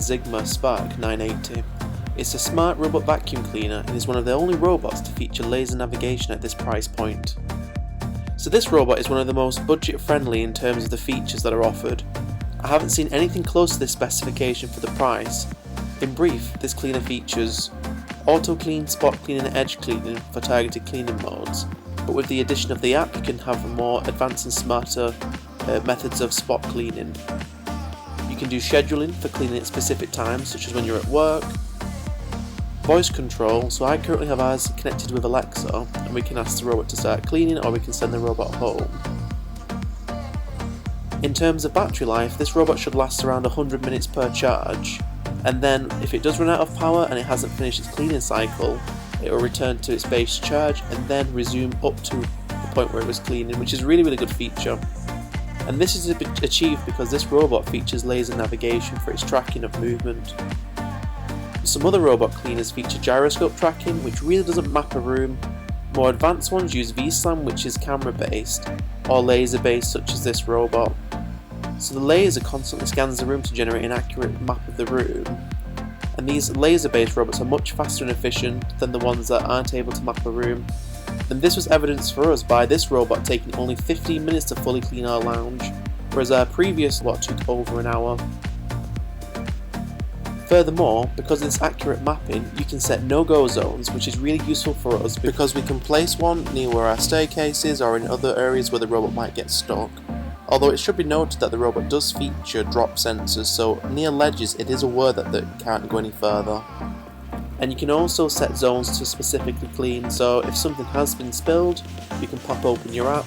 Zigma Spark 980. It's a smart robot vacuum cleaner and is one of the only robots to feature laser navigation at this price point. So this robot is one of the most budget friendly in terms of the features that are offered. I haven't seen anything close to this specification for the price. In brief, this cleaner features auto clean, spot cleaning and edge cleaning for targeted cleaning modes, but with the addition of the app you can have more advanced and smarter methods of spot cleaning. You can do scheduling for cleaning at specific times, such as when you're at work. Voice control, so I currently have ours connected with Alexa and we can ask the robot to start cleaning or we can send the robot home. In terms of battery life, this robot should last around 100 minutes per charge, and then if it does run out of power and it hasn't finished its cleaning cycle, it will return to its base charge and then resume up to the point where it was cleaning, which is a really good feature. And this is achieved because this robot features laser navigation for its tracking of movement. Some other robot cleaners feature gyroscope tracking, which really doesn't map a room. More advanced ones use VSLAM, which is camera based, or laser based, such as this robot. So the laser constantly scans the room to generate an accurate map of the room, and these laser based robots are much faster and efficient than the ones that aren't able to map a room. And this was evidenced for us by this robot taking only 15 minutes to fully clean our lounge, whereas our previous lot took over an hour. Furthermore, because of this accurate mapping, you can set no-go zones, which is really useful for us because we can place one near where our staircase is or in other areas where the robot might get stuck. Although it should be noted that the robot does feature drop sensors, so near ledges it is aware that it can't go any further. And you can also set zones to specifically clean, so if something has been spilled, you can pop open your app,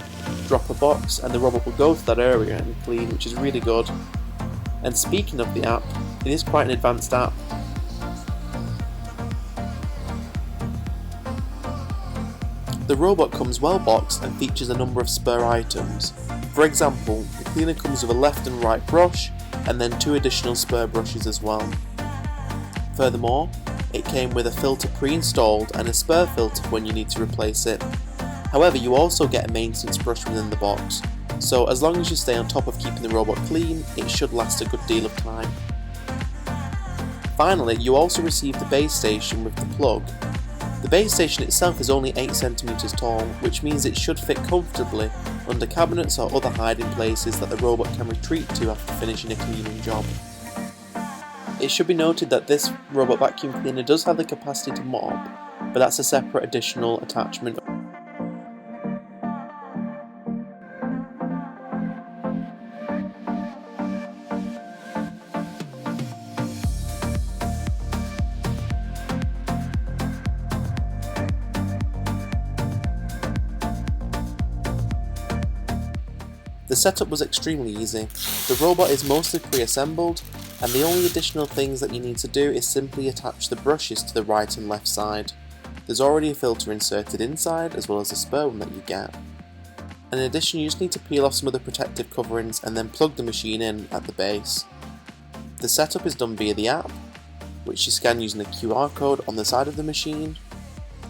drop a box, and the robot will go to that area and clean, which is really good. And speaking of the app, it is quite an advanced app. The robot comes well boxed and features a number of spare items. For example, the cleaner comes with a left and right brush, and then 2 additional spare brushes as well. Furthermore, it came with a filter pre-installed and a spare filter when you need to replace it. However, you also get a maintenance brush within the box, so as long as you stay on top of keeping the robot clean, it should last a good deal of time. Finally, you also receive the base station with the plug. The base station itself is only 8 cm tall, which means it should fit comfortably under cabinets or other hiding places that the robot can retreat to after finishing a cleaning job. It should be noted that this robot vacuum cleaner does have the capacity to mop, but that's a separate additional attachment. The setup was extremely easy. The robot is mostly pre-assembled, and the only additional things that you need to do is simply attach the brushes to the right and left side. There's already a filter inserted inside, as well as a spare one that you get. In addition, you just need to peel off some of the protective coverings and then plug the machine in at the base. The setup is done via the app, which you scan using the QR code on the side of the machine,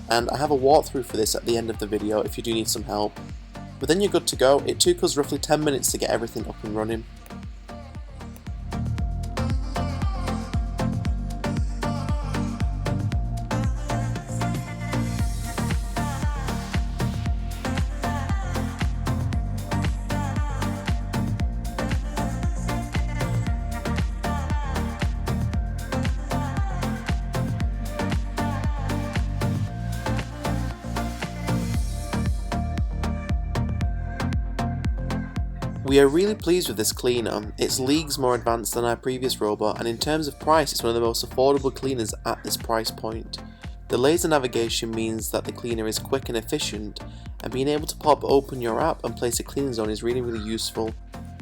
and I have a walkthrough for this at the end of the video if you do need some help. But then you're good to go. It took us roughly 10 minutes to get everything up and running. We are really pleased with this cleaner. It's leagues more advanced than our previous robot, and in terms of price it's one of the most affordable cleaners at this price point. The laser navigation means that the cleaner is quick and efficient, and being able to pop open your app and place a cleaning zone is really useful.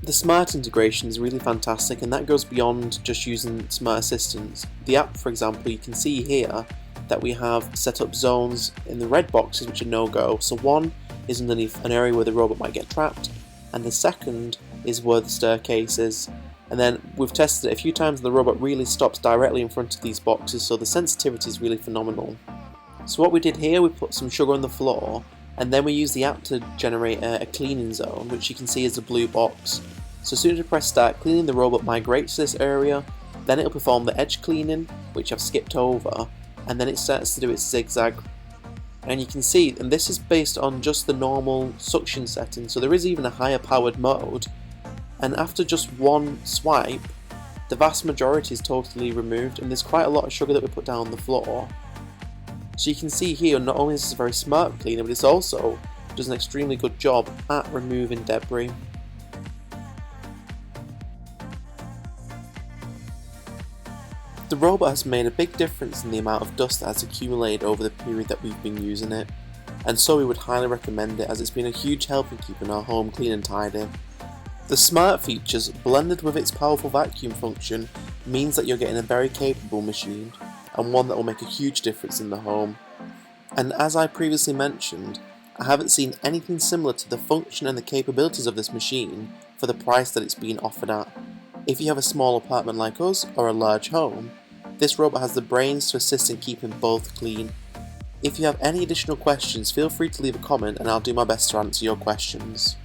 The smart integration is really fantastic, and that goes beyond just using smart assistants. The app, for example, you can see here that we have set up zones in the red boxes which are no-go. So one is underneath an area where the robot might get trapped, and the second is where the staircase is. And then we've tested it a few times and the robot really stops directly in front of these boxes, so the sensitivity is really phenomenal. So what we did here, we put some sugar on the floor, and then we used the app to generate a cleaning zone, which you can see is a blue box. So as soon as you press start cleaning, the robot migrates to this area, Then it'll perform the edge cleaning, which I've skipped over, and then it starts to do its zigzag. And you can see, and this is based on just the normal suction setting, so there is even a higher powered mode, and after just one swipe, the vast majority is totally removed, and there's quite a lot of sugar that we put down on the floor. So you can see here, not only is this a very smart cleaner, but it's also does an extremely good job at removing debris. The robot has made a big difference in the amount of dust that has accumulated over the period that we've been using it, and so we would highly recommend it as it's been a huge help in keeping our home clean and tidy. The smart features, blended with its powerful vacuum function, means that you're getting a very capable machine, and one that will make a huge difference in the home. And as I previously mentioned, I haven't seen anything similar to the function and the capabilities of this machine for the price that it's being offered at. If you have a small apartment like us, or a large home, this robot has the brains to assist in keeping both clean. If you have any additional questions, feel free to leave a comment and I'll do my best to answer your questions.